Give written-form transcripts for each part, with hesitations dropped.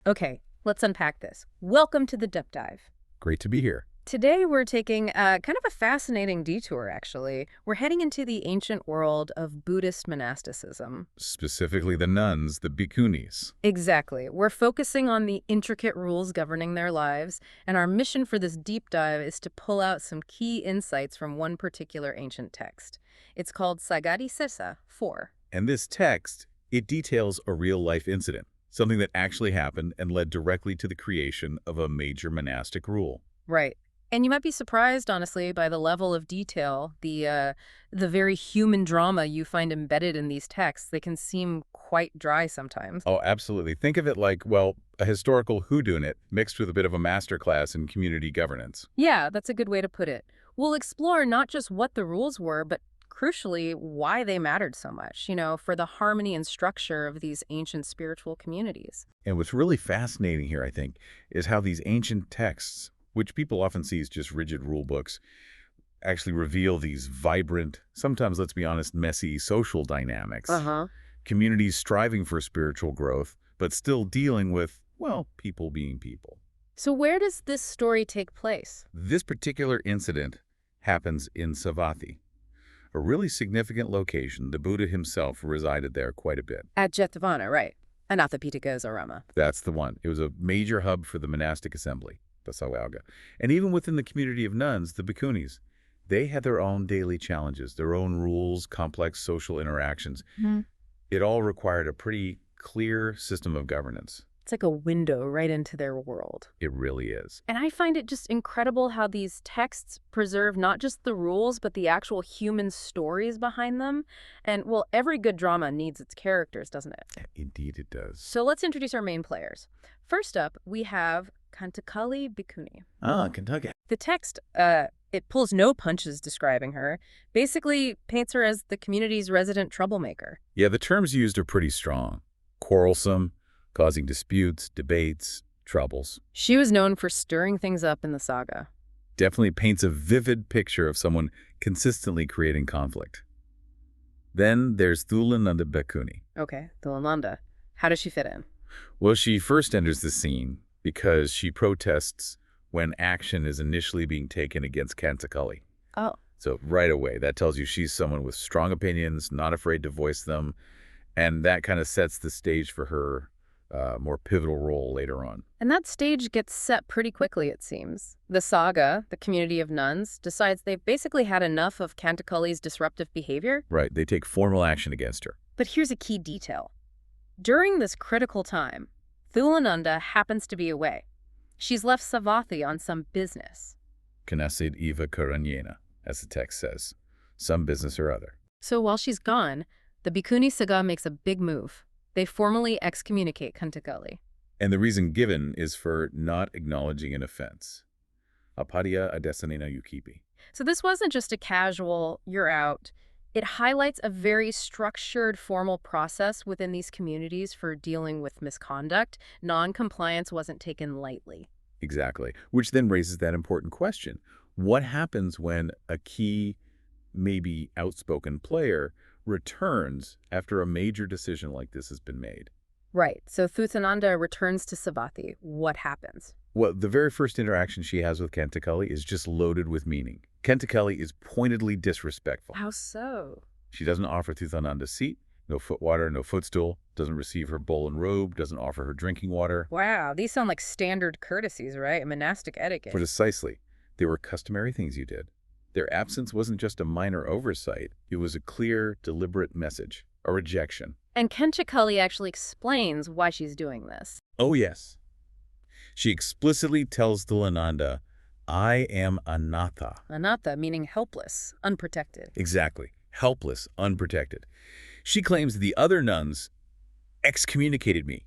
Okay, let's unpack this. Welcome to the Deep Dive. Great to be here. Today we're taking kind of a fascinating detour, actually. We're heading into the ancient world of Buddhist monasticism. Specifically the nuns, the bhikkhunis. Exactly. We're focusing on the intricate rules governing their lives, and our mission for this deep dive is to pull out some key insights from one particular ancient text. It's called Saṃghādisesa 4. And this text, it details a real-life incident, something that actually happened and led directly to the creation of a major monastic rule. Right. And you might be surprised, honestly, by the level of detail, the very human drama you find embedded in these texts. They can seem quite dry sometimes. Oh, absolutely. Think of it like, well, a historical whodunit mixed with a bit of a masterclass in community governance. Yeah, that's a good way to put it. We'll explore not just what the rules were, but crucially, why they mattered so much, for the harmony and structure of these ancient spiritual communities. And what's really fascinating here, I think, is how these ancient texts, which people often see as just rigid rule books, actually reveal these vibrant, sometimes, let's be honest, messy social dynamics. Communities striving for spiritual growth, but still dealing with, well, people being people. So where does this story take place? This particular incident happens in Savatthi, a really significant location. The Buddha himself resided there quite a bit. At Jetavana, right. Anathapitika's Arama. That's the one. It was a major hub for the monastic assembly, the Saṃgha. And even within the community of nuns, the bhikkhunis, they had their own daily challenges, their own rules, complex social interactions. It all required a pretty clear system of governance. It's like a window right into their world. It really is. And I find it just incredible how these texts preserve not just the rules, but the actual human stories behind them. And, well, every good drama needs its characters, doesn't it? Indeed it does. So let's introduce our main players. First up, we have Caṇḍakālī Bhikkhunī. Ah, Kentucky. The text, it pulls no punches describing her, basically paints her as the community's resident troublemaker. Yeah, the terms used are pretty strong. Quarrelsome, causing disputes, debates, troubles. She was known for stirring things up in the saga. Definitely paints a vivid picture of someone consistently creating conflict. Then there's Thullanandā Bhikkhunī. Okay, Thullanandā. How does she fit in? Well, she first enters the scene because she protests when action is initially being taken against Caṇḍakālī. Oh. So right away, that tells you she's someone with strong opinions, not afraid to voice them, and that kind of sets the stage for her more pivotal role later on. And that stage gets set pretty quickly, it seems. The Saga, the community of nuns, decides they've basically had enough of Caṇḍakālī's disruptive behavior. Right, they take formal action against her. But here's a key detail. During this critical time, Thullanandā happens to be away. She's left Savatthi on some business. Kanasid Eva Karanyena, as the text says. Some business or other. So while she's gone, the Bhikkhuni Saga makes a big move. They formally excommunicate Caṇḍakālī. And the reason given is for not acknowledging an offense. Apadiya adesanena yukipi. So this wasn't just a casual, you're out. It highlights a very structured, formal process within these communities for dealing with misconduct. Non-compliance wasn't taken lightly. Exactly. Which then raises that important question. What happens when a key, maybe outspoken player returns after a major decision like this has been made? Right. So Thullanandā returns to Savatthi. What happens? Well, the very first interaction she has with Caṇḍakālī is just loaded with meaning. Caṇḍakālī is pointedly disrespectful. How so? She doesn't offer Thullanandā a seat, no foot water, no footstool, doesn't receive her bowl and robe, doesn't offer her drinking water. Wow, these sound like standard courtesies, right? Monastic etiquette. Precisely. They were customary things you did. Their absence wasn't just a minor oversight, it was a clear, deliberate message, a rejection. And Caṇḍakālī actually explains why she's doing this. Oh, yes. She explicitly tells Thullanandā, I am anatha. Anatha, meaning helpless, unprotected. Exactly. Helpless, unprotected. She claims the other nuns excommunicated me,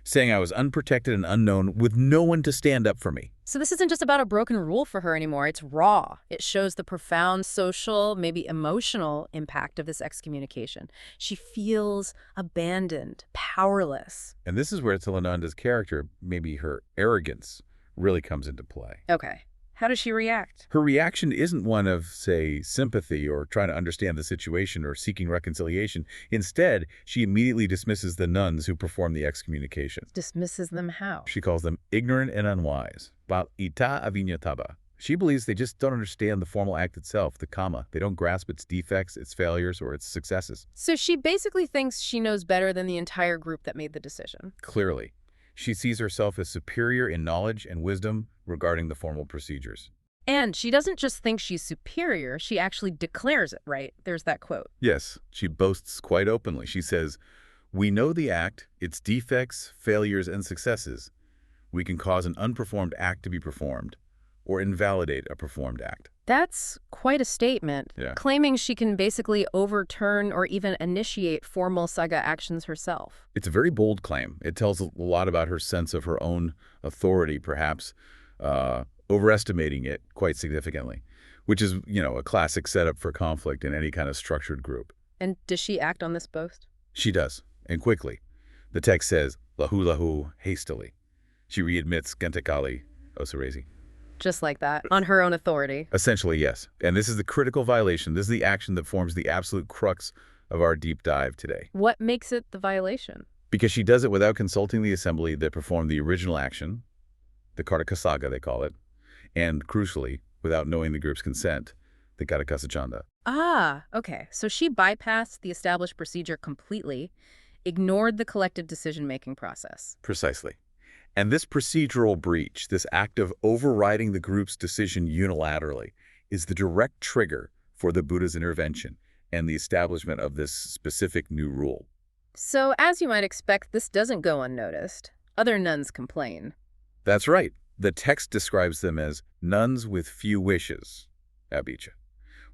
saying I was unprotected and unknown with no one to stand up for me. So this isn't just about a broken rule for her anymore. It's raw. It shows the profound social, maybe emotional impact of this excommunication. She feels abandoned, powerless. And this is where Thullananda's character, maybe her arrogance, really comes into play. Okay. How does she react? Her reaction isn't one of, say, sympathy or trying to understand the situation or seeking reconciliation. Instead, she immediately dismisses the nuns who perform the excommunication. Dismisses them how? She calls them ignorant and unwise. Bal ita avinyataba. She believes they just don't understand the formal act itself, the karma. They don't grasp its defects, its failures, or its successes. So she basically thinks she knows better than the entire group that made the decision. Clearly, she sees herself as superior in knowledge and wisdom regarding the formal procedures. And she doesn't just think she's superior, she actually declares it, right? There's that quote. Yes, she boasts quite openly. She says, "We know the act, its defects, failures, and successes. We can cause an unperformed act to be performed, or invalidate a performed act." That's quite a statement, Yeah. claiming she can basically overturn or even initiate formal Saṅgha actions herself. It's a very bold claim. It tells a lot about her sense of her own authority, perhaps, overestimating it quite significantly, which is, a classic setup for conflict in any kind of structured group. And does she act on this boast? She does, and quickly. The text says, lahu lahu, hastily. She readmits Caṇḍakālī Bhikkhunī. Just like that, on her own authority. Essentially, yes. And this is the critical violation. This is the action that forms the absolute crux of our deep dive today. What makes it the violation? Because she does it without consulting the assembly that performed the original action, the Caṇḍakāsagga they call it, and crucially, without knowing the group's consent, the Caṇḍakāsachanda. Ah, okay. So she bypassed the established procedure completely, ignored the collective decision-making process. Precisely. And this procedural breach, this act of overriding the group's decision unilaterally, is the direct trigger for the Buddha's intervention and the establishment of this specific new rule. So, as you might expect, this doesn't go unnoticed. Other nuns complain. That's right. The text describes them as nuns with few wishes, abhijja,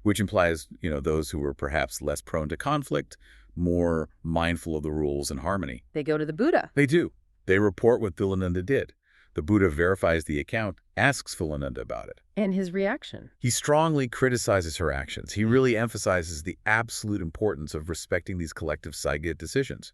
which implies, those who were perhaps less prone to conflict, more mindful of the rules and harmony. They go to the Buddha. They do. They report what Thullanandā did. The Buddha verifies the account, asks Thullanandā about it. And his reaction? He strongly criticizes her actions. He really emphasizes the absolute importance of respecting these collective Saṅgha decisions.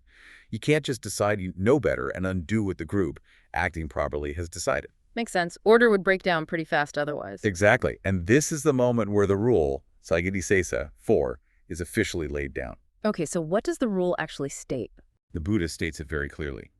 You can't just decide you know better and undo what the group, acting properly, has decided. Makes sense. Order would break down pretty fast otherwise. Exactly. And this is the moment where the rule, Saṃghādisesa 4, is officially laid down. Okay, so what does the rule actually state? The Buddha states it very clearly.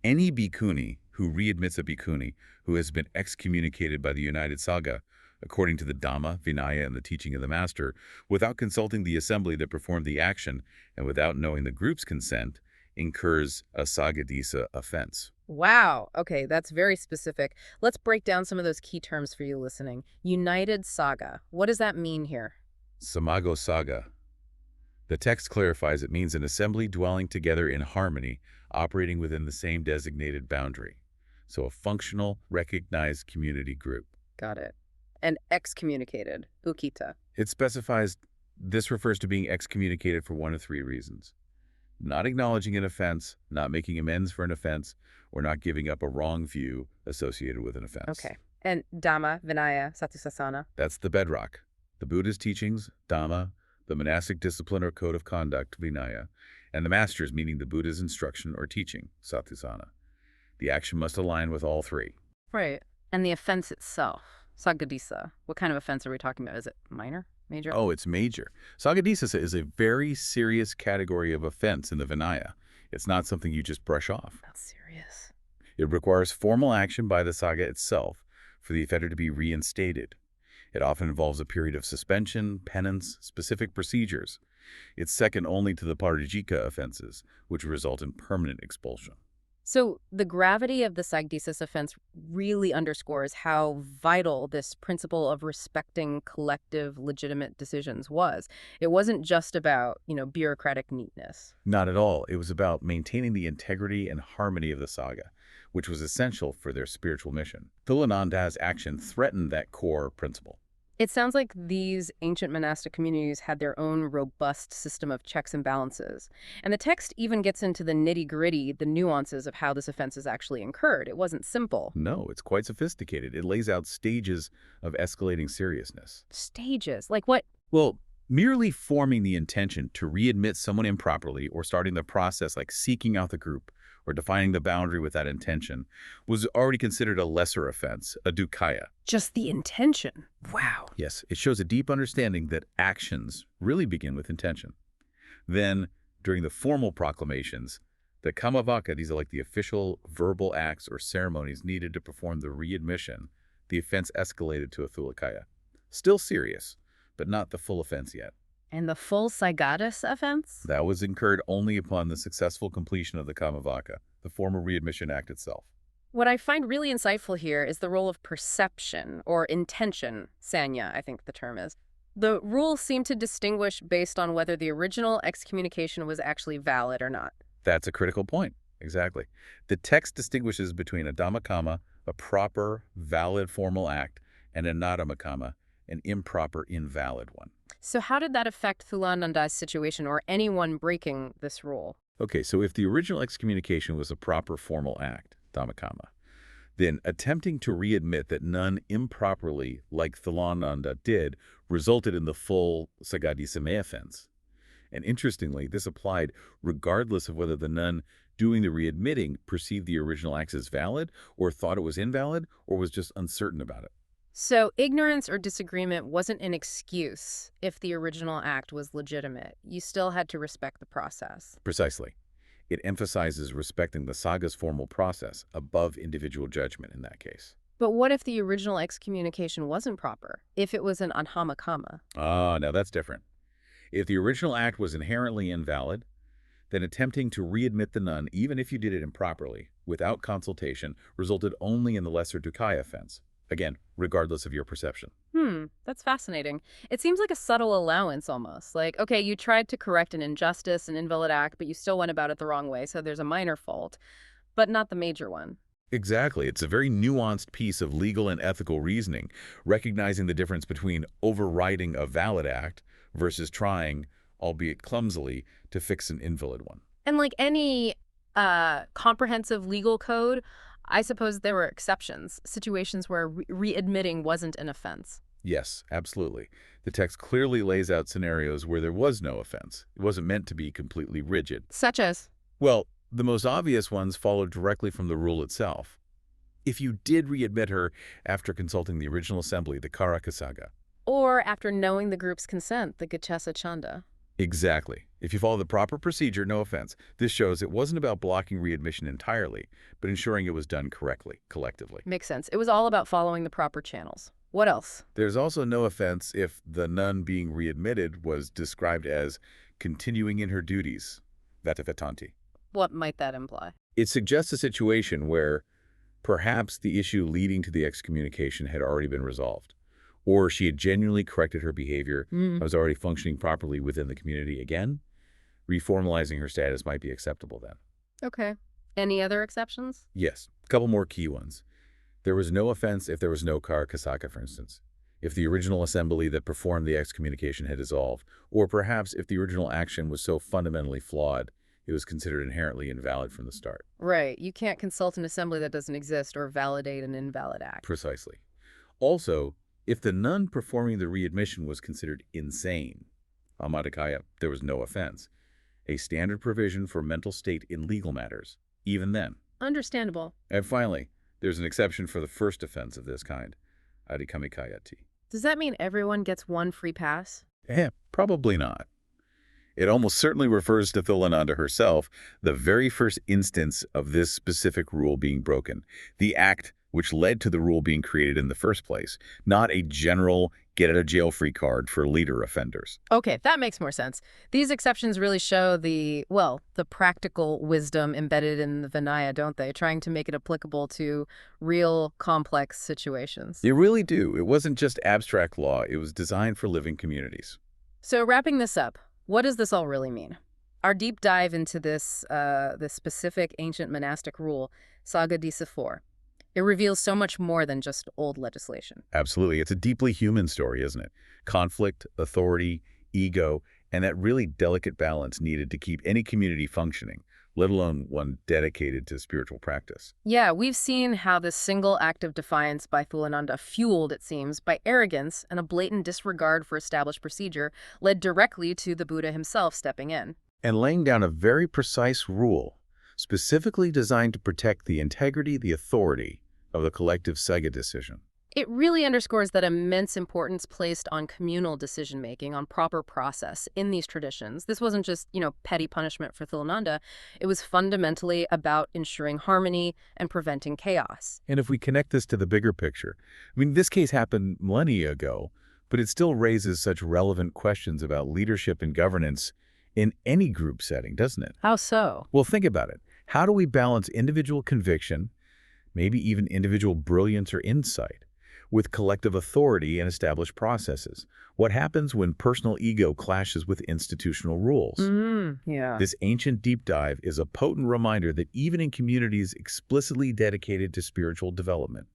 Any bhikkhuni who readmits a bhikkhuni who has been excommunicated by the united Saṅgha, according to the Dhamma, Vinaya, and the teaching of the Master, without consulting the assembly that performed the action and without knowing the group's consent, incurs a Saṃghādisa offense. Wow. Okay, that's very specific. Let's break down some of those key terms for you listening. United Saṅgha. What does that mean here? Samago Saga. The text clarifies it means an assembly dwelling together in harmony, operating within the same designated boundary. So a functional, recognized community group. Got it. And excommunicated, ukita. It specifies this refers to being excommunicated for one of three reasons: not acknowledging an offense, not making amends for an offense, or not giving up a wrong view associated with an offense. Okay. And Dhamma, Vinaya, Satisasana. That's the bedrock. The Buddha's teachings, Dhamma, the monastic discipline or code of conduct, Vinaya, and the Masters, meaning the Buddha's instruction or teaching, Satisana. The action must align with all three. Right. And the offense itself, Saṃghādisa. What kind of offense are we talking about? Is it minor? Major? Oh, it's major. Saṃghādisesa is a very serious category of offense in the Vinaya. It's not something you just brush off. That's serious. It requires formal action by the Saṅgha itself for the offender to be reinstated. It often involves a period of suspension, penance, specific procedures. It's second only to the parajika offenses, which result in permanent expulsion. So the gravity of the Saṃgādisesa offense really underscores how vital this principle of respecting collective legitimate decisions was. It wasn't just about, bureaucratic neatness. Not at all. It was about maintaining the integrity and harmony of the Saṅgha, which was essential for their spiritual mission. Thullananda's action threatened that core principle. It sounds like these ancient monastic communities had their own robust system of checks and balances. And the text even gets into the nitty-gritty, the nuances of how this offense is actually incurred. It wasn't simple. No, it's quite sophisticated. It lays out stages of escalating seriousness. Stages? Like what? Well, merely forming the intention to readmit someone improperly or starting the process like seeking out the group or defining the boundary with that intention, was already considered a lesser offense, a dukkaya. Just the intention. Wow. Yes, it shows a deep understanding that actions really begin with intention. Then, during the formal proclamations, the kamavaka, these are like the official verbal acts or ceremonies needed to perform the readmission, the offense escalated to a thulakaya. Still serious, but not the full offense yet. And the full Saṃghādisesa offense? That was incurred only upon the successful completion of the kamavaka, the formal readmission act itself. What I find really insightful here is the role of perception, or intention, sanya, I think the term is. The rules seem to distinguish based on whether the original excommunication was actually valid or not. That's a critical point. Exactly. The text distinguishes between a dhammakama, a proper, valid formal act, and a nadhammakama, an improper, invalid one. So how did that affect Thullananda's situation or anyone breaking this rule? Okay, so if the original excommunication was a proper formal act, dhammakama, then attempting to readmit that none improperly, like Thullananda did, resulted in the full Saṃghādisesa offense. And interestingly, this applied regardless of whether the nun doing the readmitting perceived the original acts as valid, or thought it was invalid, or was just uncertain about it. So ignorance or disagreement wasn't an excuse if the original act was legitimate. You still had to respect the process. Precisely. It emphasizes respecting the Saṅgha's formal process above individual judgment in that case. But what if the original excommunication wasn't proper? If it was an anhammakama? Ah, now that's different. If the original act was inherently invalid, then attempting to readmit the nun, even if you did it improperly, without consultation, resulted only in the lesser dukkaya offense. Again, regardless of your perception. That's fascinating. It seems like a subtle allowance almost. Like, okay, you tried to correct an injustice, an invalid act, but you still went about it the wrong way, so there's a minor fault, but not the major one. Exactly. It's a very nuanced piece of legal and ethical reasoning, recognizing the difference between overriding a valid act versus trying, albeit clumsily, to fix an invalid one. And like any comprehensive legal code, I suppose there were exceptions, situations where readmitting wasn't an offense. Yes, absolutely. The text clearly lays out scenarios where there was no offense. It wasn't meant to be completely rigid. Such as? Well, the most obvious ones followed directly from the rule itself. If you did readmit her after consulting the original assembly, the Karakasaga. Or after knowing the group's consent, the Gachesa Chanda. Exactly. If you follow the proper procedure, no offense. This shows it wasn't about blocking readmission entirely, but ensuring it was done correctly, collectively. Makes sense. It was all about following the proper channels. What else? There's also no offense if the nun being readmitted was described as continuing in her duties, vatavetanti. What might that imply? It suggests a situation where perhaps the issue leading to the excommunication had already been resolved, or she had genuinely corrected her behavior, was already functioning properly within the community again. Reformalizing her status might be acceptable then. Okay. Any other exceptions? Yes, a couple more key ones. There was no offense if there was no karakasaka, for instance. If the original assembly that performed the excommunication had dissolved, or perhaps if the original action was so fundamentally flawed, it was considered inherently invalid from the start. Right. You can't consult an assembly that doesn't exist or validate an invalid act. Precisely. Also, if the nun performing the readmission was considered insane, Amadikaya, there was no offense. A standard provision for mental state in legal matters, even then. Understandable. And finally, there's an exception for the first offense of this kind, adikamikayati. Does that mean everyone gets one free pass? Probably not. It almost certainly refers to Thullananda herself, the very first instance of this specific rule being broken, the act which led to the rule being created in the first place, not a general get-out-of-jail-free card for leader offenders. Okay, that makes more sense. These exceptions really show the practical wisdom embedded in the Vinaya, don't they? Trying to make it applicable to real complex situations. They really do. It wasn't just abstract law. It was designed for living communities. So wrapping this up, what does this all really mean? Our deep dive into this specific ancient monastic rule, Saṃghādisesa 4, it reveals so much more than just old legislation. Absolutely. It's a deeply human story, isn't it? Conflict, authority, ego, and that really delicate balance needed to keep any community functioning, let alone one dedicated to spiritual practice. Yeah, we've seen how this single act of defiance by Thullananda, fueled, it seems, by arrogance and a blatant disregard for established procedure, led directly to the Buddha himself stepping in. And laying down a very precise rule specifically designed to protect the integrity, the authority of the collective Saṃgha decision. It really underscores that immense importance placed on communal decision-making, on proper process in these traditions. This wasn't just, petty punishment for Thullanandā. It was fundamentally about ensuring harmony and preventing chaos. And if we connect this to the bigger picture, this case happened millennia ago, but it still raises such relevant questions about leadership and governance in any group setting, doesn't it? How so? Well, think about it. How do we balance individual conviction, maybe even individual brilliance or insight, with collective authority and established processes? What happens when personal ego clashes with institutional rules? Yeah. This ancient deep dive is a potent reminder that even in communities explicitly dedicated to spiritual development,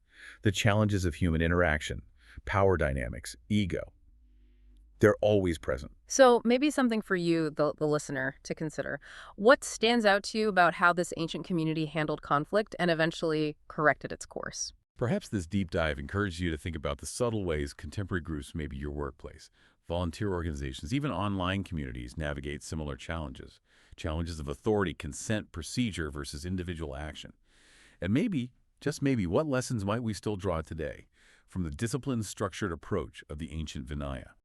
the challenges of human interaction, power dynamics, ego, they're always present. So maybe something for you, the listener, to consider. What stands out to you about how this ancient community handled conflict and eventually corrected its course? Perhaps this deep dive encourages you to think about the subtle ways contemporary groups, maybe your workplace, volunteer organizations, even online communities, navigate similar challenges. Challenges of authority, consent, procedure versus individual action. And maybe, just maybe, what lessons might we still draw today from the disciplined, structured approach of the ancient Vinaya?